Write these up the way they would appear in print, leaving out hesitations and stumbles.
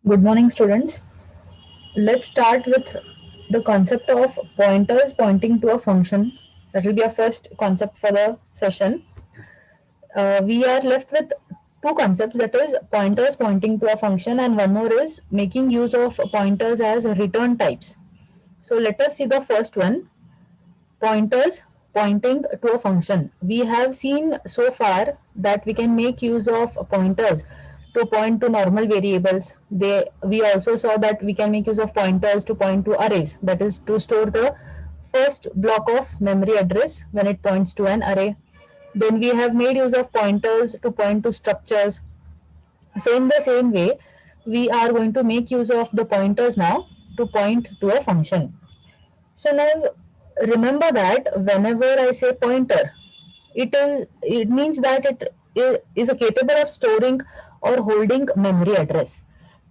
Good morning, students. Let's start with the concept of pointers pointing to a function. That will be our first concept for the session. We are left with two concepts, that is, pointers pointing to a function, and one more is making use of pointers as return types. So, let us see the first one, pointers pointing to a function. We have seen so far that we can make use of pointers to point to normal variables. We also saw that we can make use of pointers to point to arrays, that is to store the first block of memory address when it points to an array. Then we have made use of pointers to point to structures. So in the same way, we are going to make use of the pointers now to point to a function. So now remember that whenever I say pointer, it means that is a capable of storing or holding memory address.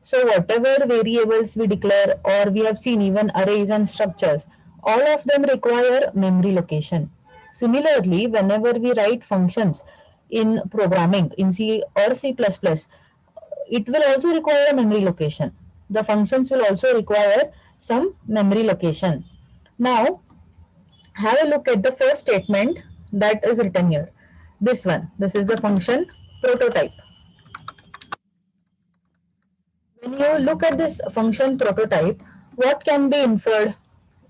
So whatever variables we declare, or we have seen even arrays and structures, all of them require memory location. Similarly, whenever we write functions in programming in C or C++, it will also require a memory location. The functions will also require some memory location. Now, have a look at the first statement that is written here. This one, this is the function prototype. When you look at this function prototype, what can be inferred?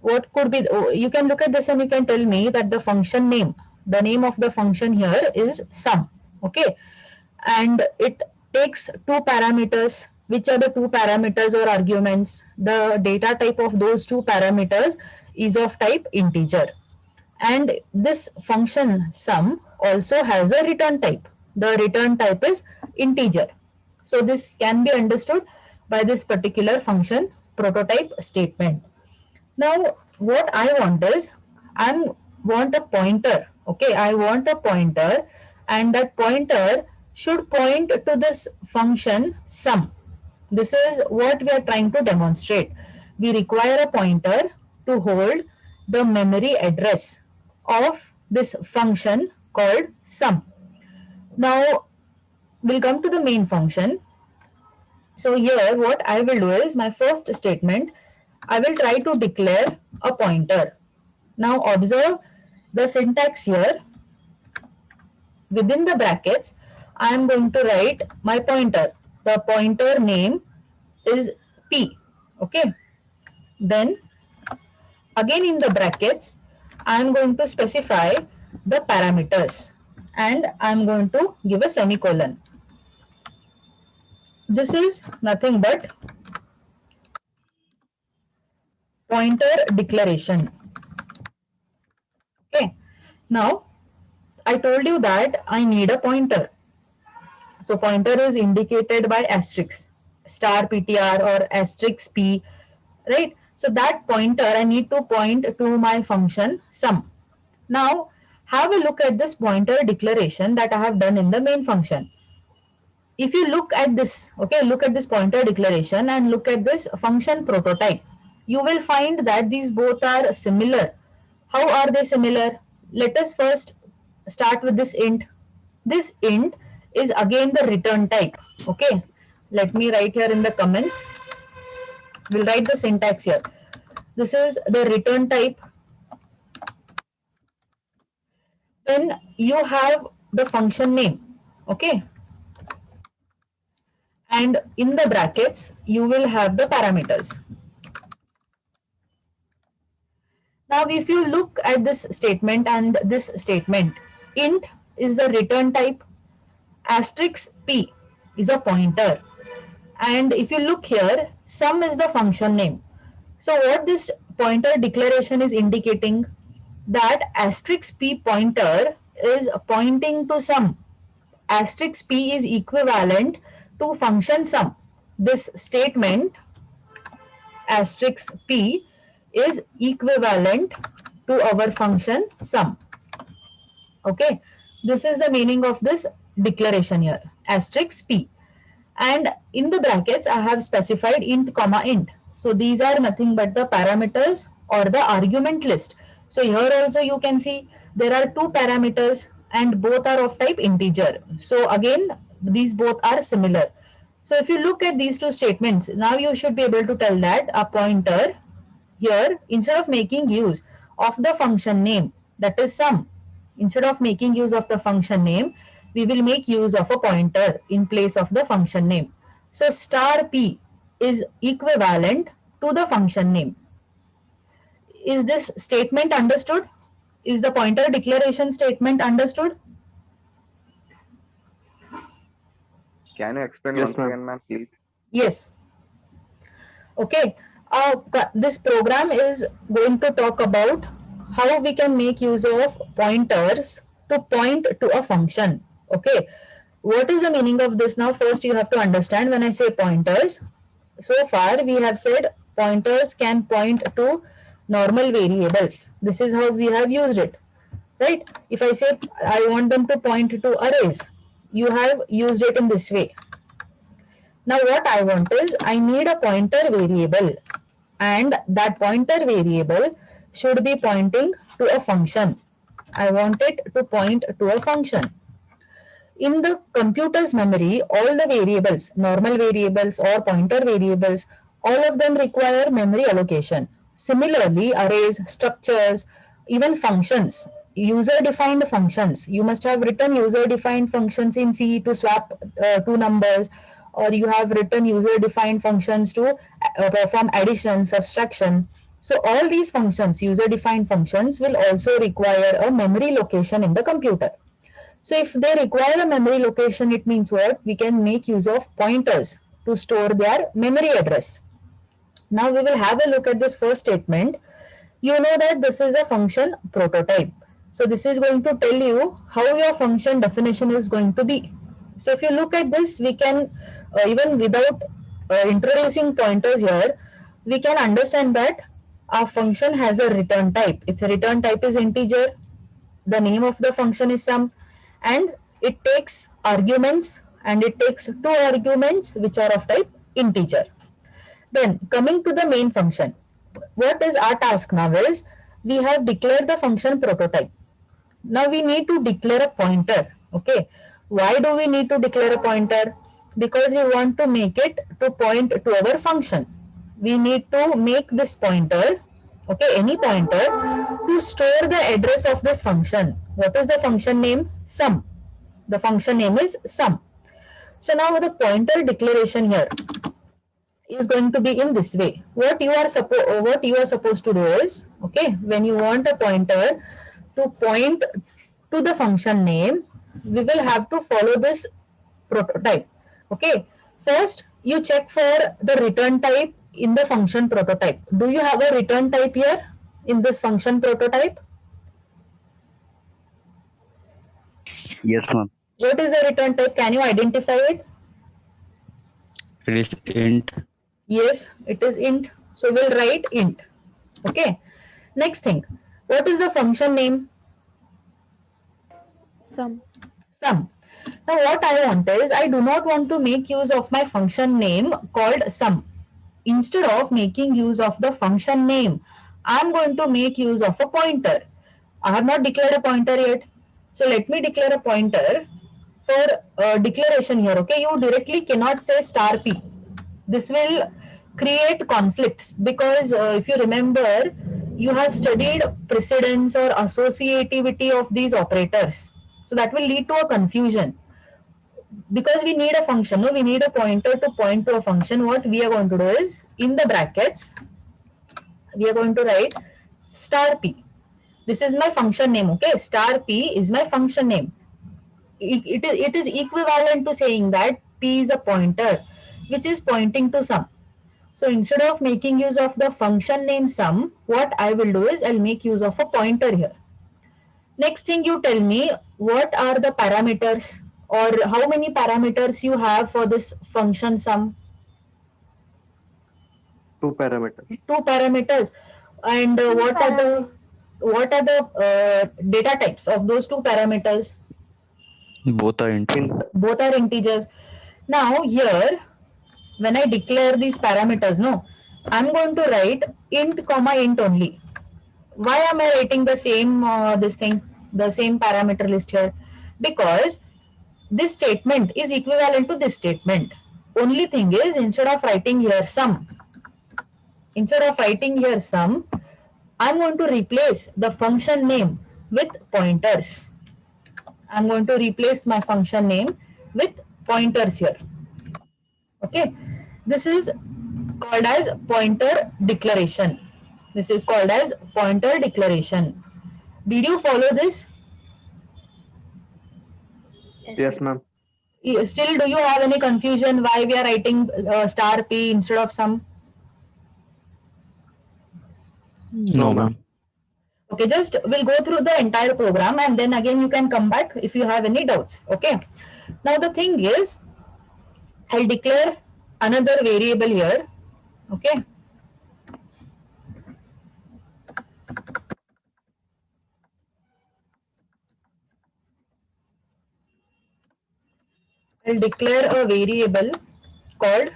What could be, you can look at this and you can tell me that the name of the function here is sum. Okay. And it takes two parameters. Which are the two parameters or arguments? The data type of those two parameters is of type integer. And this function sum also has a return type. The return type is integer. So this can be understood by this particular function prototype statement. Now what I want is, I want a pointer. Okay, I want a pointer, and that pointer should point to this function sum. This is what we are trying to demonstrate. We require a pointer to hold the memory address of this function called sum. Now we'll come to the main function. So here what I will do is, my first statement, I will try to declare a pointer. Now observe the syntax here. Within the brackets, I am going to write my pointer. The pointer name is P. Okay. Then again in the brackets, I am going to specify the parameters and I am going to give a semicolon. This is nothing but pointer declaration. Okay. Now I told you that I need a pointer. So pointer is indicated by asterisk, star PTR or asterisk P, right? So that pointer I need to point to my function sum. Now have a look at this pointer declaration that I have done in the main function. If you look at this, okay, look at this pointer declaration and look at this function prototype, you will find that these both are similar. How are they similar? Let us first start with this int. This int is again the return type. Okay, let me write here in the comments. We'll write the syntax here. This is the return type. Then you have the function name. Okay, and in the brackets you will have the parameters. Now if you look at this statement and this statement, int is the return type, asterisk p is a pointer, and if you look here, sum is the function name. So what this pointer declaration is indicating, that asterisk p pointer is pointing to sum. Asterisk p is equivalent to function sum. This statement asterisk p is equivalent to our function sum. Okay, this is the meaning of this declaration here, asterisk p. And in the brackets I have specified int comma int. So these are nothing but the parameters or the argument list. So here also you can see there are two parameters and both are of type integer. So again these both are similar. So if you look at these two statements, now you should be able to tell that a pointer here, instead of making use of the function name, that is sum, instead of making use of the function name, we will make use of a pointer in place of the function name. So star p is equivalent to the function name. Is this statement understood? Is the pointer declaration statement understood? Can you explain Yes, once ma'am. again, ma'am, please? Yes. Okay. This program is going to talk about how we can make use of pointers to point to a function. Okay. What is the meaning of this now? First, you have to understand when I say pointers. So far, we have said pointers can point to normal variables. This is how we have used it, right? If I say I want them to point to arrays, you have used it in this way. Now what I want is I need a pointer variable, and that pointer variable should be pointing to a function. I want it to point to a function. In the computer's memory, all the variables, normal variables or pointer variables, all of them require memory allocation. Similarly, arrays, structures, even functions, user-defined functions. You must have written user-defined functions in C to swap two numbers, or you have written user-defined functions to perform addition, subtraction. So all these functions, user-defined functions, will also require a memory location in the computer. So if they require a memory location, it means what? We can make use of pointers to store their memory address. Now we will have a look at this first statement. You know that this is a function prototype. So this is going to tell you how your function definition is going to be. So if you look at this, we can even without introducing pointers here, we can understand that our function has a return type. Its return type is integer. The name of the function is sum, and it takes arguments, and it takes two arguments which are of type integer. Then coming to the main function, what is our task now is we have declared the function prototype. Now we need to declare a pointer. Okay, why do we need to declare a pointer? Because we want to make it to point to our function. We need to make this pointer, okay, any pointer, to store the address of this function. What is the function name? Sum. The function name is sum. So now the pointer declaration here is going to be in this way. What you are supposed to do is, okay, when you want a pointer to point to the function name, we will have to follow this prototype. Okay, first you check for the return type in the function prototype. Do you have a return type here in this function prototype? Yes, ma'am. What is the return type? Can you identify it? It is int. Yes, it is int. So we'll write int. Okay. Next thing, what is the function name? Sum. Sum. Now what I want is, I do not want to make use of my function name called sum. Instead of making use of the function name, I am going to make use of a pointer. I have not declared a pointer yet. So let me declare a pointer for declaration here. Okay, you directly cannot say star p. This will create conflicts because if you remember, you have studied precedence or associativity of these operators. So that will lead to a confusion. Because we need a function, no, we need a pointer to point to a function. What we are going to do is, in the brackets, we are going to write star p. This is my function name, okay? Star p is my function name. It is equivalent to saying that p is a pointer which is pointing to sum. So instead of making use of the function name sum, what I will do is I'll make use of a pointer here. Next thing, you tell me what are the parameters, or how many parameters you have for this function sum. 2 parameters. 2 parameters. And what are the data types of those 2 parameters? Both are int. Both are integers. Now here, when I declare these parameters, no, I'm going to write int comma int only. Why am I writing the same the same parameter list here? Because this statement is equivalent to this statement. only thing is, instead of writing here sum, I'm going to replace the function name with pointers. I'm going to replace my function name with pointers here. Okay, this is called as pointer declaration. This is called as pointer declaration. Did you follow this? Yes, ma'am. Still, do you have any confusion why we are writing star p instead of sum? No, ma'am. Okay, just we'll go through the entire program and then again you can come back if you have any doubts. Okay. Now the thing is, I'll declare another variable here. Okay. I'll declare a variable called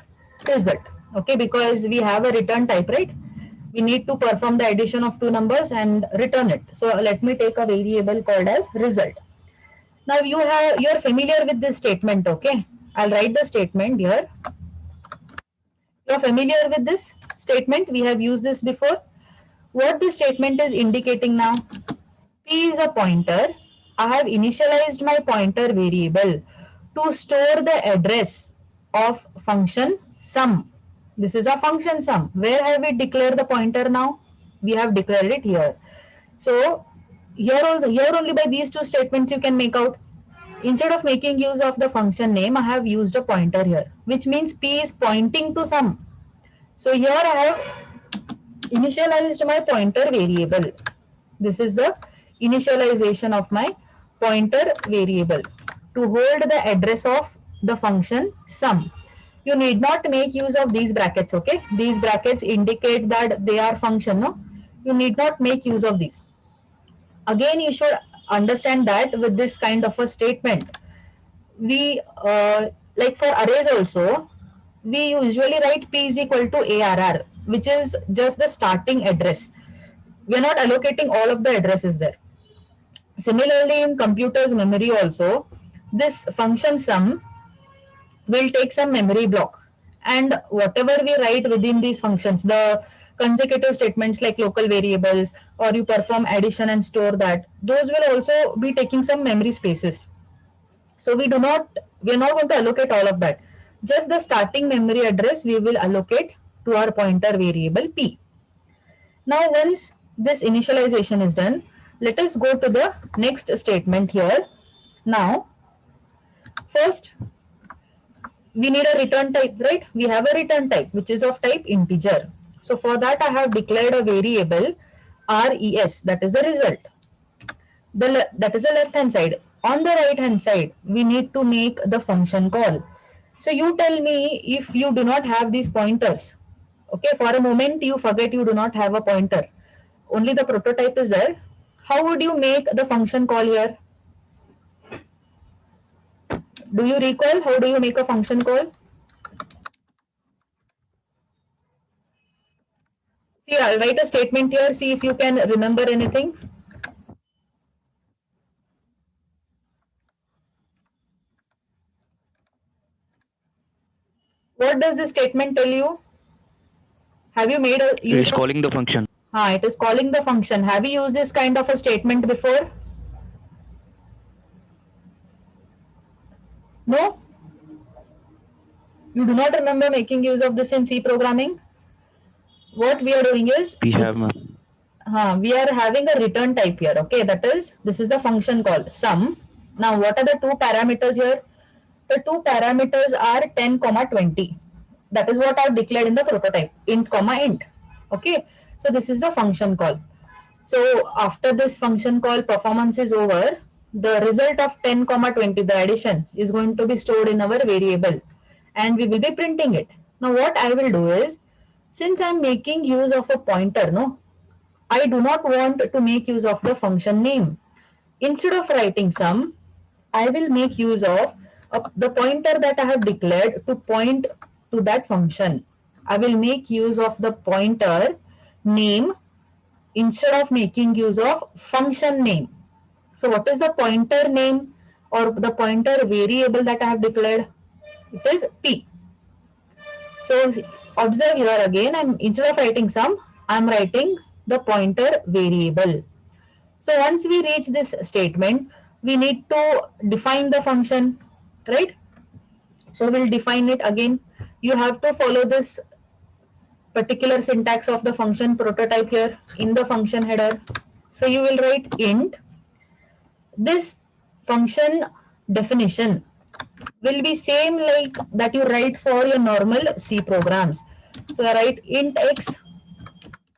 result. Okay, because we have a return type, right? We need to perform the addition of two numbers and return it. So let me take a variable called as result. Now you're familiar with this statement, okay? I'll write the statement here. You're familiar with this statement? We have used this before. What this statement is indicating now? P is a pointer. I have initialized my pointer variable to store the address of function sum. This is a function sum. Where have we declared the pointer now? We have declared it here. So here only by these two statements you can make out. Instead of making use of the function name, I have used a pointer here, which means P is pointing to sum. So here I have initialized my pointer variable. This is the initialization of my pointer variable to hold the address of the function sum. You need not make use of these brackets, okay? These brackets indicate that they are function, no? You need not make use of these. Again, you should understand that with this kind of a statement, we like for arrays also, we usually write P is equal to ARR, which is just the starting address. We are not allocating all of the addresses there. Similarly, in computers memory also, this function sum will take some memory block, and whatever we write within these functions, the consecutive statements like local variables, or you perform addition and store that, those will also be taking some memory spaces. So we're not going to allocate all of that. Just the starting memory address we will allocate to our pointer variable P. Now once this initialization is done, let us go to the next statement here. Now first we need a return type, right? We have a return type which is of type integer. So for that I have declared a variable res, that is the result. That is the left hand side. On the right hand side, we need to make the function call. So you tell me if you do not have these pointers. Okay, for a moment you forget you do not have a pointer. Only the prototype is there. How would you make the function call here? Do you recall how do you make a function call? See, I'll write a statement here. See if you can remember anything. What does this statement tell you? Have you made a It is calling the function. It is calling the function. Have you used this kind of a statement before? No? You do not remember making use of this in C programming? What we are doing is We have, ma'am. we are having a return type here. Okay, that is, this is the function call sum. Now what are the two parameters here? The two parameters are 10 comma 20. That is what I have declared in the prototype, int comma int. Okay, so this is the function call. So after this function call performance is over, the result of 10 comma 20, the addition, is going to be stored in our variable and we will be printing it. Now what I will do is, since I am making use of a pointer, no, I do not want to make use of the function name. Instead of writing sum, I will make use of the pointer that I have declared to point to that function. I will make use of the pointer name instead of making use of function name. So what is the pointer name or the pointer variable that I have declared? It is P. So observe here again, instead of writing sum, I'm writing the pointer variable. So once we reach this statement, we need to define the function, right? So we'll define it again. You have to follow this particular syntax of the function prototype here in the function header. So you will write int. This function definition will be same like that you write for your normal C programs. So I write int x,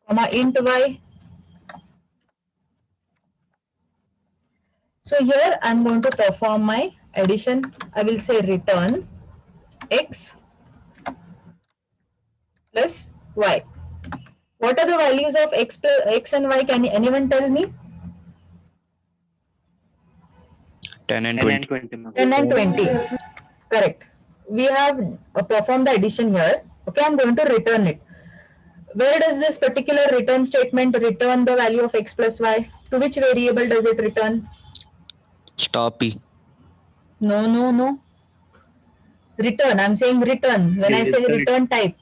comma int y. So here I'm going to perform my addition. I will say return x plus y. What are the values of x and y? Can anyone tell me? 10 and 20. 10 and 20. Correct. We have performed the addition here. Okay, I'm going to return it. Where does this particular return statement return the value of x plus y? To which variable does it return? Star P. No. Return. I'm saying return. When I say return type,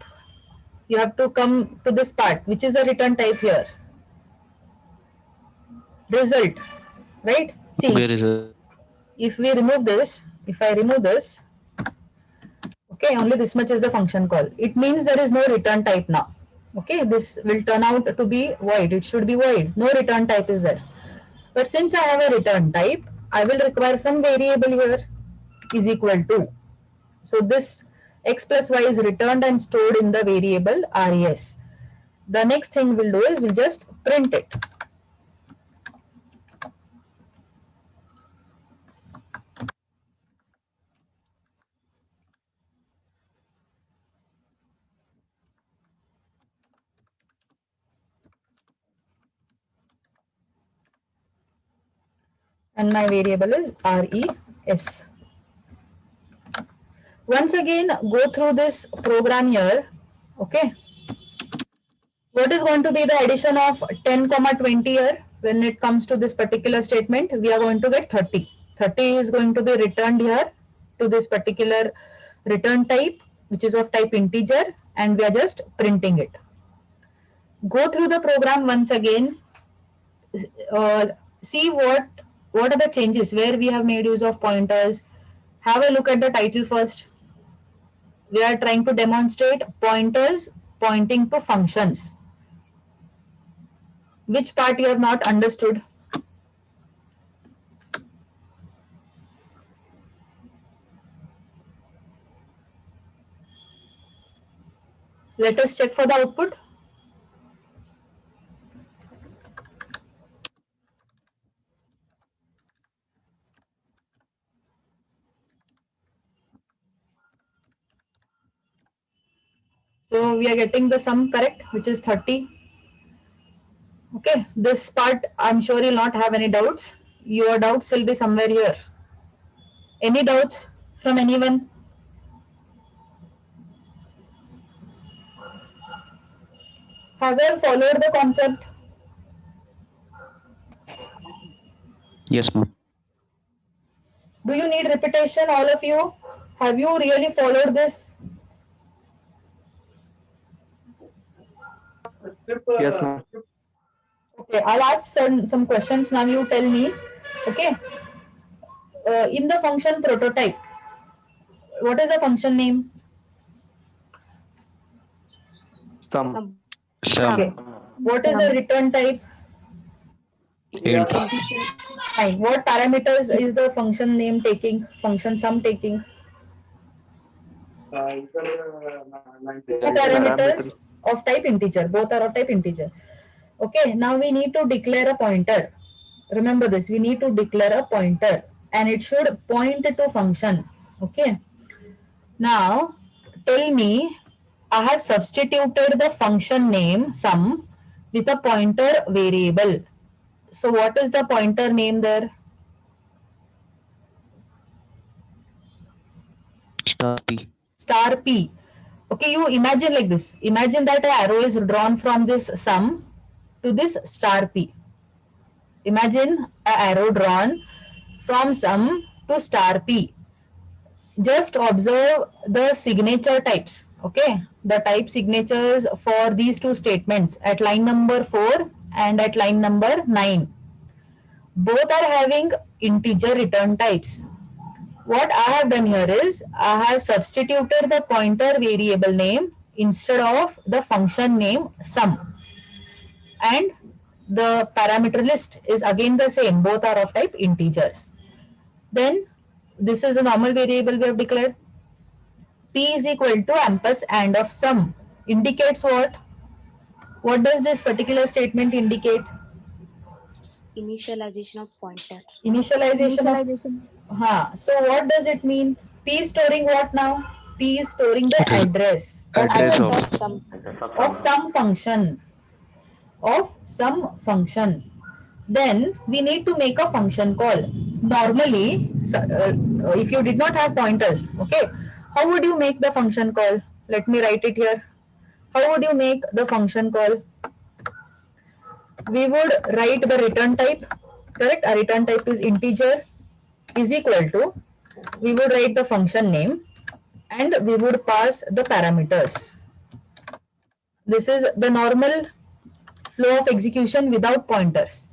you have to come to this part, which is a return type here. Result. Right? See, Where is it? if we remove this, if I remove this, okay, only this much is the function call. It means there is no return type now. Okay, this will turn out to be void. It should be void. No return type is there. But since I have a return type, I will require some variable here is equal to. So this x plus y is returned and stored in the variable res. The next thing we'll do is we'll just print it. And my variable is res. Once again, go through this program here. Okay. What is going to be the addition of 10 comma 20 here? When it comes to this particular statement, we are going to get 30. 30 is going to be returned here to this particular return type, which is of type integer, and we are just printing it. Go through the program once again. See what are the changes where we have made use of pointers. Have a look at the title first. We are trying to demonstrate pointers pointing to functions. Which part you have not understood? Let us check for the output. So we are getting the sum correct, which is 30. Okay, this part I'm sure you'll not have any doubts. Your doubts will be somewhere here. Any doubts from anyone? Have you all followed the concept? Yes, ma'am. Do you need repetition, all of you? Have you really followed this? Yes, ma'am. Okay, I'll ask some questions now. You tell me. Okay. In the function prototype, what is the function name? Sum. Sum. Okay. What is the return type? Int. Fine. What parameters is the function name taking? Function sum taking? The parameters of type integer. Both are of type integer. Okay. Now we need to declare a pointer. Remember this. We need to declare a pointer, and it should point to function. Okay. Now tell me, I have substituted the function name sum with a pointer variable. So what is the pointer name there? Star P. Star P. Okay, you imagine like this. Imagine that an arrow is drawn from this sum to this star P. Imagine an arrow drawn from sum to star P. Just observe the signature types. Okay, the type signatures for these two statements at line number 4 and at line number 9. Both are having integer return types. What I have done here is I have substituted the pointer variable name instead of the function name sum, and the parameter list is again the same, both are of type integers. Then this is a normal variable we have declared. P is equal to ampersand of sum indicates what? What does this particular statement indicate? Initialization of pointer. Initialization. So what does it mean? P is storing what now? P is storing the It is address address Address of of some of some function. Then we need to make a function call. Normally, if you did not have pointers, okay, how would you make the function call? Let me write it here. How would you make the function call? We would write the return type, correct? Our return type is integer, is equal to, we would write the function name and we would pass the parameters. This is the normal flow of execution without pointers.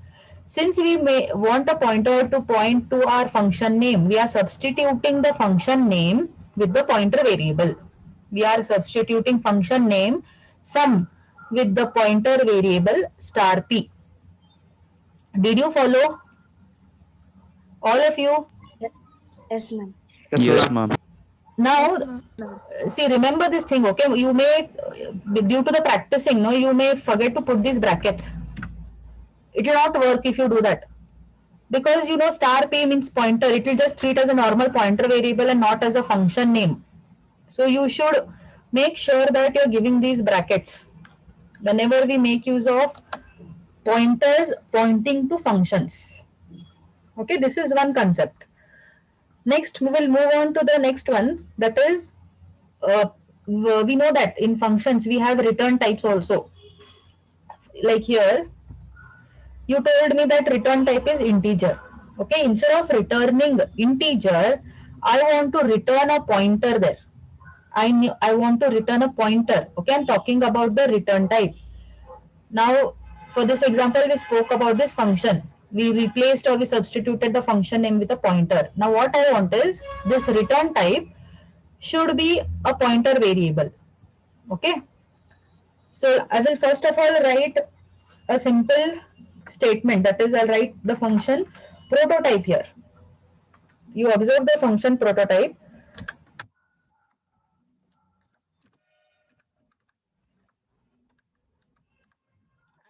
Since we may want a pointer to point to our function name, we are substituting the function name with the pointer variable. We are substituting function name sum with the pointer variable star p. Did you follow? All of you? yes, ma'am. yes, ma'am. Now, see, remember this thing, okay? You may, due to the practicing, no, you may forget to put these brackets. It will not work if you do that. Because you know star p means pointer, it will just treat as a normal pointer variable and not as a function name. So you should make sure that you're giving these brackets whenever we make use of pointers pointing to functions. Okay, this is one concept. Next, we will move on to the next one, that is, we know that in functions we have return types also. Like here, you told me that return type is integer. Okay, instead of returning integer, I want to return a pointer there. I want to return a pointer. Okay, I'm talking about the return type. Now, for this example, we spoke about this function. We replaced or we substituted the function name with a pointer. Now, what I want is this return type should be a pointer variable. Okay. So, I will first of all write a simple statement, that is, I'll write the function prototype here. You observe the function prototype.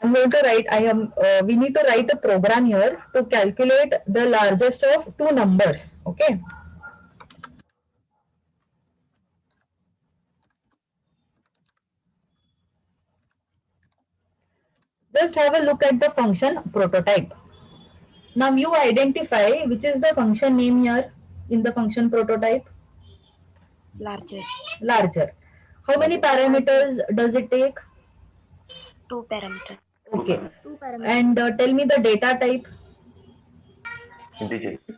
I'm going to write, we need to write a program here to calculate the largest of two numbers. Okay. Just have a look at the function prototype. Now you identify which is the function name here in the function prototype. Larger. Larger. How many parameters does it take? 2 parameter. Okay. And tell me the data type.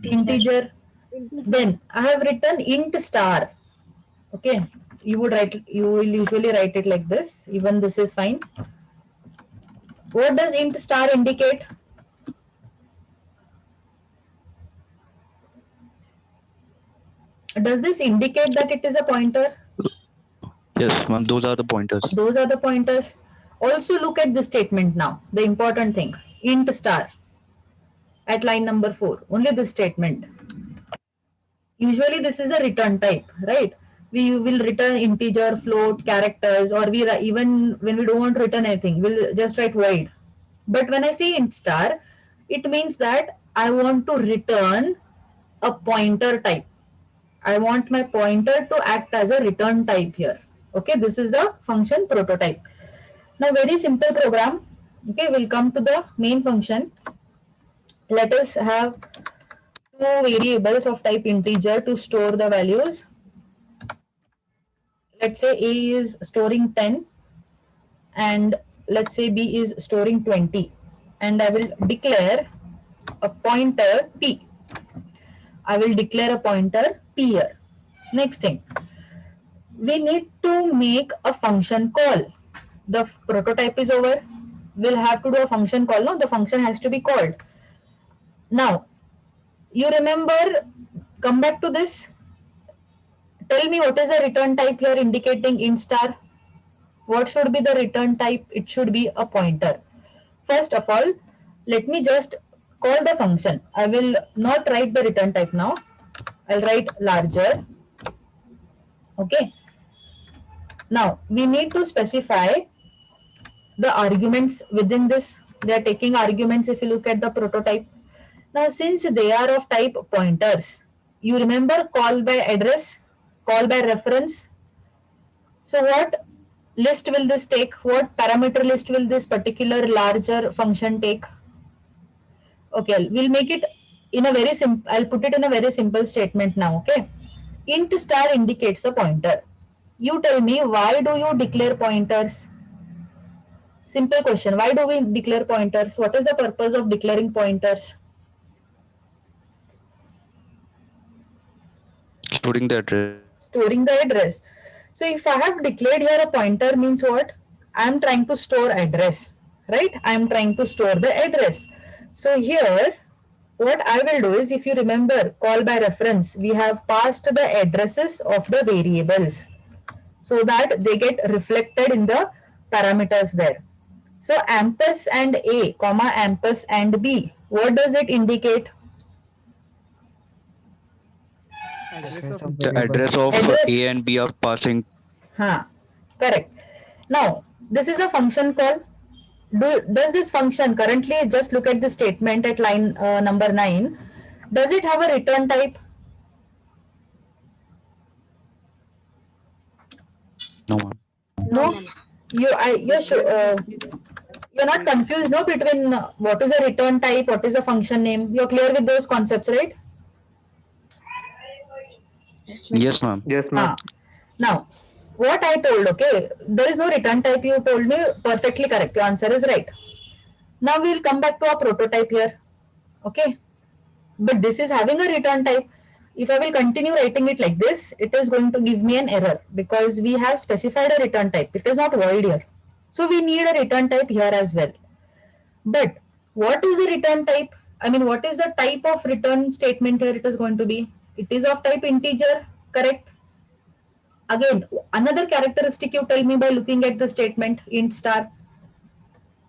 Integer. Then I have written int star. Okay. You will usually write it like this. Even this is fine. What does int star indicate? Does this indicate that it is a pointer? Yes, ma'am. Those are the pointers. Those are the pointers. Also look at this statement now. The important thing. Int star. At line number 4. Only this statement. Usually this is a return type, right? We will return integer, float, characters, or we even when we don't want to return anything, we'll just write void. But when I say int star, it means that I want to return a pointer type. I want my pointer to act as a return type here. Okay, this is the function prototype. Now, very simple program. Okay, we'll come to the main function. Let us have two variables of type integer to store the values. Let's say A is storing 10 and let's say B is storing 20, and I will declare a pointer P. I will declare a pointer P here. Next thing, we need to make a function call. The prototype is over. We'll have to do a function call. No, the function has to be called. Now, you remember, come back to this. Tell me what is the return type here indicating int star. What should be the return type? It should be a pointer. First of all, let me just call the function. I will not write the return type now. I'll write larger. Okay. Now, we need to specify the arguments within this. They are taking arguments if you look at the prototype. Now, since they are of type pointers, you remember call by address, call by reference. So what list will this take? What parameter list will this particular larger function take? Okay, we'll make it in a very simple, I'll put it in a very simple statement now, okay? Int star indicates a pointer. You tell me, why do you declare pointers? Simple question, why do we declare pointers? What is the purpose of declaring pointers? Storing the address. Storing the address. So if I have declared here a pointer means what? I am trying to store address, right? I am trying to store the address. So here, what I will do is, if you remember call by reference, we have passed the addresses of the variables so that they get reflected in the parameters there. So ampersand A, comma ampersand B, what does it indicate? The address of Address. A and B are passing. Correct. Now, this is a function call. Does this function currently, just look at the statement at line number 9, does it have a return type? No, ma'am. No? You're not confused, no, between what is a return type, what is a function name? You're clear with those concepts, right? Yes, ma'am. Yes, ma'am. Now, what I told, okay, there is no return type, you told me, perfectly correct. Your answer is right. Now we will come back to our prototype here. Okay. But this is having a return type. If I will continue writing it like this, it is going to give me an error because we have specified a return type. It is not void here. So we need a return type here as well. But what is the return type? I mean, what is the type of return statement here it is going to be? It is of type integer, correct? Again, another characteristic you tell me by looking at the statement int star.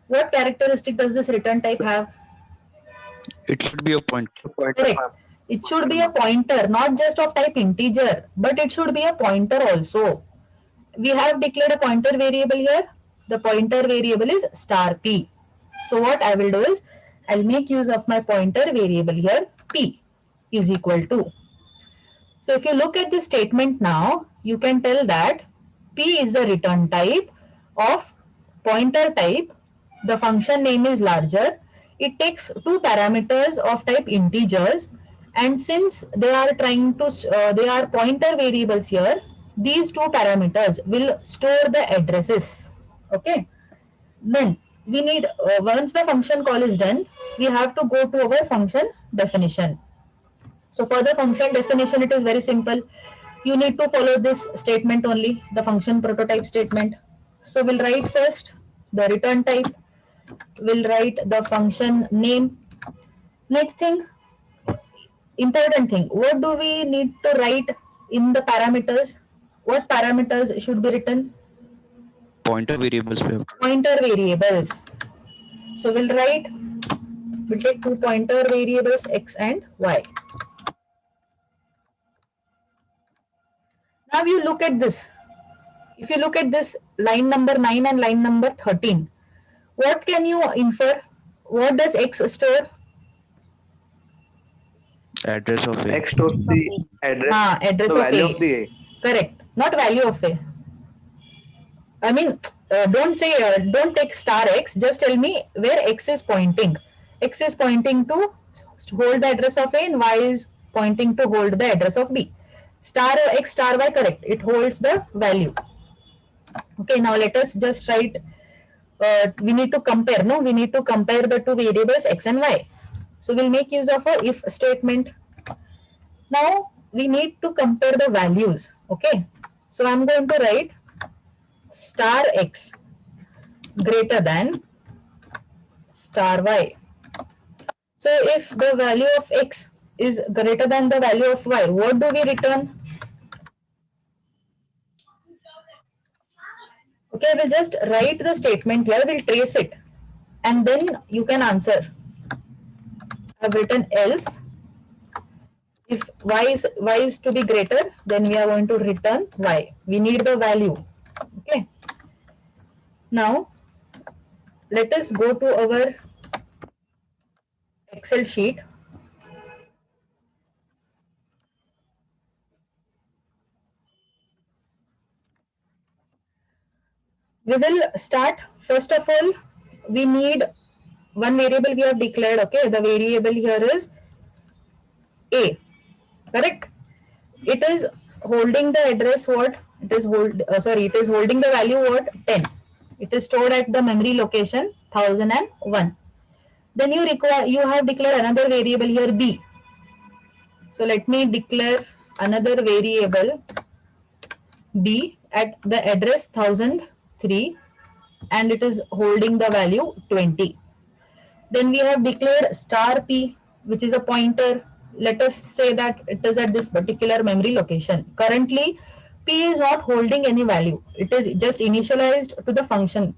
What characteristic does this return type have? It should be a point. Correct. It should be a pointer, not just of type integer, but it should be a pointer also. We have declared a pointer variable here. The pointer variable is star p. So what I will do is, I'll make use of my pointer variable here, p is equal to. So if you look at this statement now, you can tell that p is the return type of pointer type. The function name is larger. It takes two parameters of type integers, and since they are trying to they are pointer variables here, these two parameters will store the addresses. Okay. Then we need once the function call is done, we have to go to our function definition. So for the function definition, it is very simple. You need to follow this statement only, the function prototype statement. So we'll write first the return type. We'll write the function name. Next thing, important thing, what do we need to write in the parameters? What parameters should be written? Pointer variables. We have. Pointer variables. So we'll take two pointer variables x and y. Now you look at this. If you look at this line number 9 and line number 13, what can you infer? What does x store? Address of A. X stores the address, Address the of value A. of the A. Correct. Not value of A. I mean, don't take star x. Just tell me where x is pointing. X is pointing to hold the address of A and y is pointing to hold the address of B. Star x, star y, correct. It holds the value. Okay, now let us just write, we need to compare, no? We need to compare the two variables x and y. So we'll make use of a if statement. Now we need to compare the values. Okay. So I'm going to write star x greater than star y. So if the value of x is greater than the value of y, what do we return? Okay, we'll just write the statement here, we'll trace it, and then you can answer. I've written else. If y is to be greater, then we are going to return y. We need the value. Okay. Now, let us go to our Excel sheet. We will start. First of all, we need one variable we have declared. Okay, the variable here is a. Correct. It is holding the address what? It is it is holding the value what? 10. It is stored at the memory location 1001. Then you have declared another variable here b. So let me declare another variable b at the address 1003, and it is holding the value 20. Then we have declared star p, which is a pointer. Let us say that it is at this particular memory location. Currently, p is not holding any value. It is just initialized to the function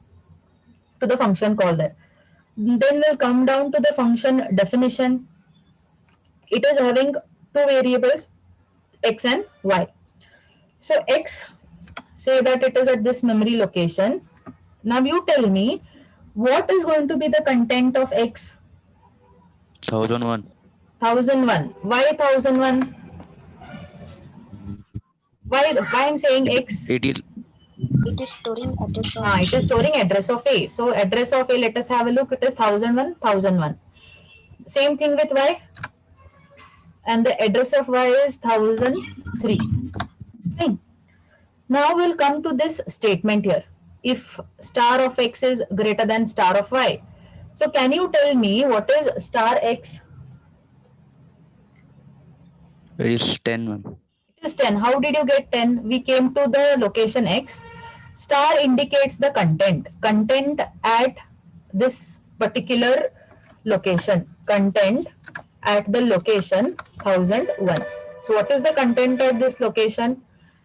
call there. Then we'll come down to the function definition. It is having two variables, x and y. So x, say that it is at this memory location. Now you tell me what is going to be the content of x? 1001. 1001. Why 1001? Why I'm saying x? It is It is storing address of It is storing address of a. So address of a, let us have a look. It is 1001, 1001. Same thing with y. And the address of y is 1003. Fine. Now we'll come to this statement here. If star of x is greater than star of y. So can you tell me what is star x? it is 10, ma'am. It is 10. How did you get 10? We came to the location x. Star indicates the content. Content at this particular location. Content at the location 1001. So what is the content at this location?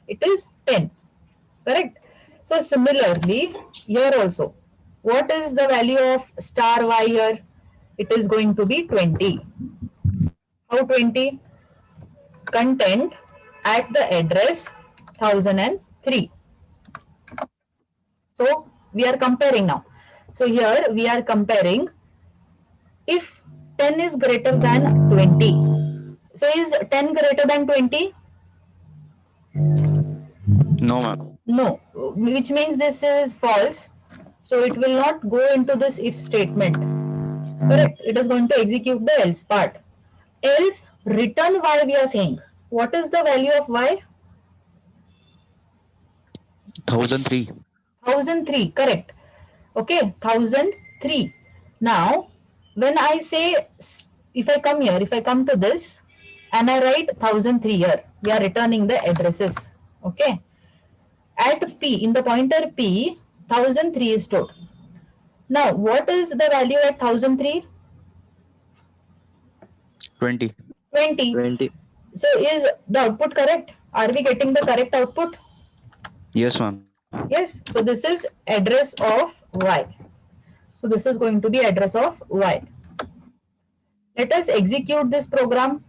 It is 10. Correct? So similarly, here also, what is the value of star y here? It is going to be 20. How 20? Content at the address 1003. So we are comparing now. So here we are comparing if 10 is greater than 20. So is 10 greater than 20? No, ma'am. No, which means this is false. So it will not go into this if statement. Correct. It is going to execute the else part. Else return y we are saying. What is the value of y? 1003. 1003. Correct. Okay. 1003. Now, when I say, if I come to this and I write 1003 here, we are returning the addresses. Okay. At p, in the pointer p, 1003 is stored. Now, what is the value at 1003? 20. 20. 20. So is the output correct? Are we getting the correct output? Yes, ma'am. Yes. So this is address of y. So this is going to be address of y. Let us execute this program.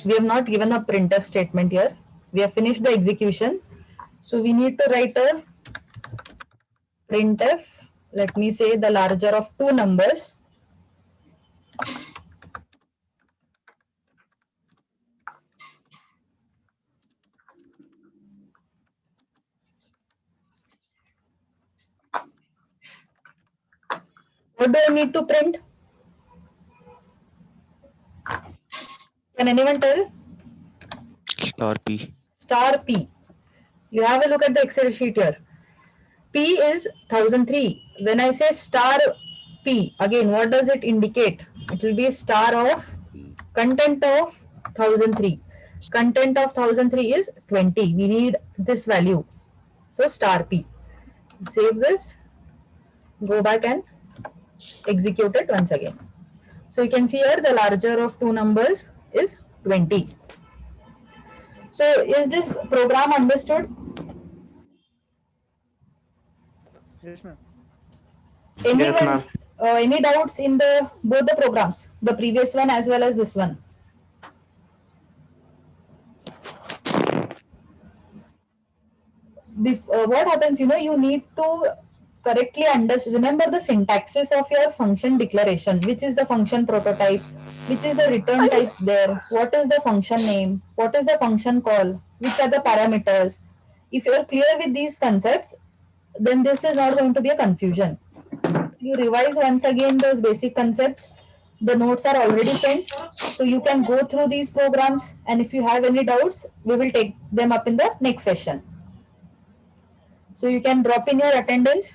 We have not given a printf statement here. We have finished the execution. So we need to write a printf. Let me say the larger of two numbers. What do I need to print? Can anyone tell? Star P. Star p. You have a look at the Excel sheet here. P is 1003. When I say star P, again, what does it indicate? It will be star of content of 1003. Content of 1003 is 20. We need this value. So star P. Save this. Go back and execute it once again. So you can see here the larger of two numbers is 20. So is this program understood? Yes, ma'am. Anyone, any doubts in the both the programs, the previous one as well as this one? What happens, you need to correctly understand, remember the syntaxes of your function declaration, which is the function prototype, which is the return type there, what is the function name, what is the function call, which are the parameters. If you are clear with these concepts, then this is not going to be a confusion. You revise once again those basic concepts. The notes are already sent, so you can go through these programs, and if you have any doubts, we will take them up in the next session. So you can drop in your attendance